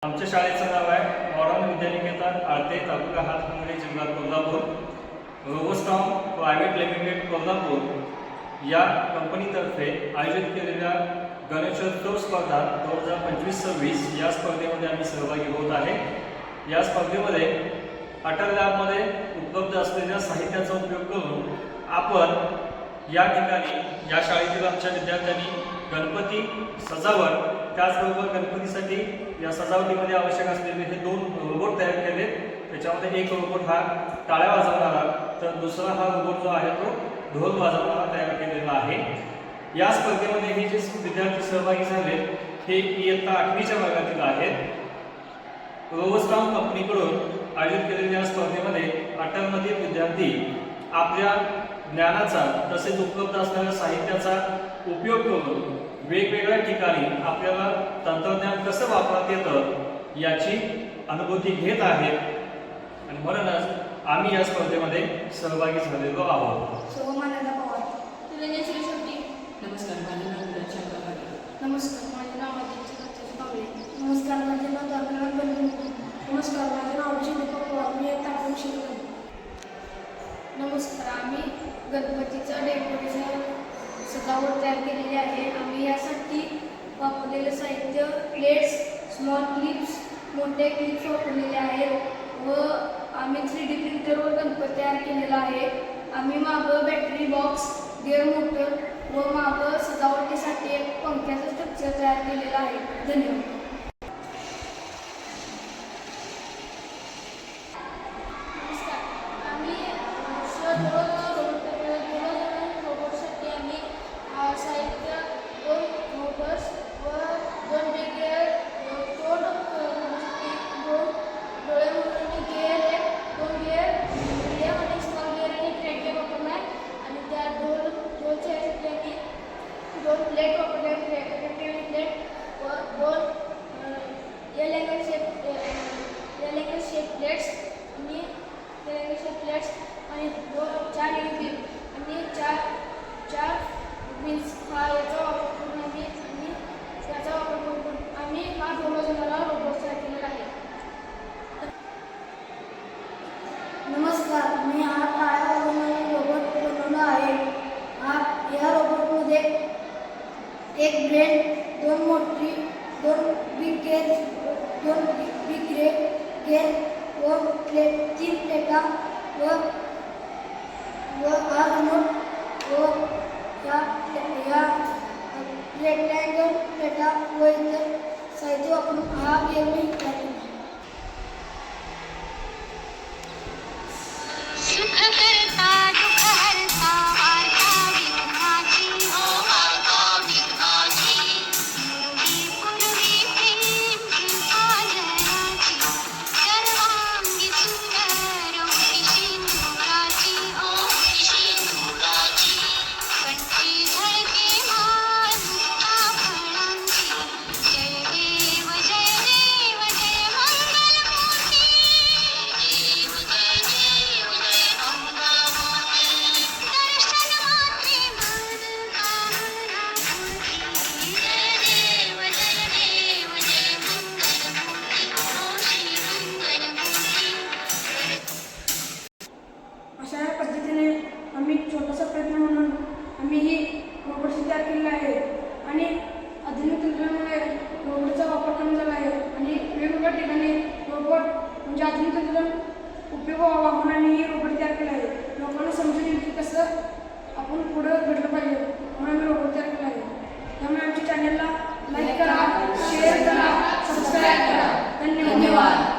आमच्या शाळेचं नाव आहे मॉडर्न विद्यानिकेतन आळते, तालुका हातकणंगले, जिल्हा कोल्हापूर. रोबोस्टॉम प्रायव्हेट लिमिटेड कोल्हापूर या कंपनीतर्फे आयोजित केलेल्या गणेशोत्सव स्पर्धा 2025-26 या स्पर्धेमध्ये आम्ही सहभागी होत आहे. या स्पर्धेमध्ये अटल लॅबमध्ये उपलब्ध असलेल्या साहित्याचा उपयोग करून आपण या ठिकाणी या शाळेतील आमच्या विद्यार्थ्यांनी गणपती सजावट, त्याचबरोबर गणपतीसाठी या सजावटीमध्ये आवश्यक असलेले हे 2 रोबोट तयार केले. त्याच्यामध्ये एक रोबोट हा टाळ्या वाजवणारा, तर दुसरा हा रोबोट जो आहे तो ढोल वाजवणारा तयार केलेला आहे. या स्पर्धेमध्ये हे जे विद्यार्थी सहभागी झाले हे इयत्ता 8वीच्या वर्गातील आहेत. रोबोस्टॉम कंपनीकडून आयोजित केलेल्या या स्पर्धेमध्ये अटलमधील विद्यार्थी आपल्या ज्ञानाचा तसेच उपलब्ध असणाऱ्या साहित्याचा उपयोग करून वेगवेगळ्या ठिकाणी आपल्याला तंत्रज्ञान कसं वापरता येतं याची अनुभूती घेत आहेत आणि म्हणूनच आम्ही या स्पर्धेमध्ये सहभागी झालेलो आहोत. सोमानंदा पवार. नमस्कार, माझे नाव विराज चंद्रकांत. नमस्कार, माझे नाव आदित्य सत्यजित पावले. नमस्कार, माझे नाव धर्मनाथ बंधू. नमस्कार, माझे नाव अभिषेक दीपक पवार. मी इयत्ता 8वी शिकतो. नमस्कार, आम्ही गणपतीचं डेकोरेशन सजावट तयार केलेली आहे. आम्ही यासाठी वापरलेलं साहित्य प्लेट्स, स्मॉल क्लिप्स, मोठे क्लिप्स वापरलेले आहेत व आम्ही 3D प्रिंटरवर गणपती तयार केलेला आहे. आम्ही मागं बॅटरी बॉक्स, गिअर मोटर व मागं सजावटीसाठी एक पंख्याचं स्ट्रक्चर तयार केलेलं आहे. धन्यवाद. प्लेट वापरले, प्लेट व 2 एल अँगल शेप प्लेट्स आणि आणि 4 बीम आणि 4 व्हील्स याचा वापर करून आम्ही हा ढोल वाजवणारा रोबोट तयार केलेला आहे. नमस्कार, मी हा टाळ्या वाजवणारा रोबोट बनवला आहे. या रोबोटमध्ये एक ब्रेन, 2 बिग गेअर व 3 प्लेटा व रिमोट व या रेक्टँगल प्लेटा व इतर साहित्य वापरून हा गेम मी तयार केला. अशा पद्धतीने आम्ही छोटासा प्रयत्न म्हणून आम्ही ही रोबोट तयार केलेला आहे आणि आधुनिक तंत्रज्ञानामुळे रोबोटचा वापर कमी झाला आहे आणि वेगवेगळ्या ठिकाणी रोबोट म्हणजे आधुनिक तंत्रज्ञान उपयोग व्हावा म्हणून आम्ही ही रोबोट तयार केलं आहे. लोकांना समजून येईल की कसं आपण पुढं घडलं पाहिजे म्हणून आम्ही रोबोट तयार केला आहे. त्यामुळे आमच्या चॅनलला लाईक करा, शेअर करा, सबस्क्राईब करा. धन्यवाद.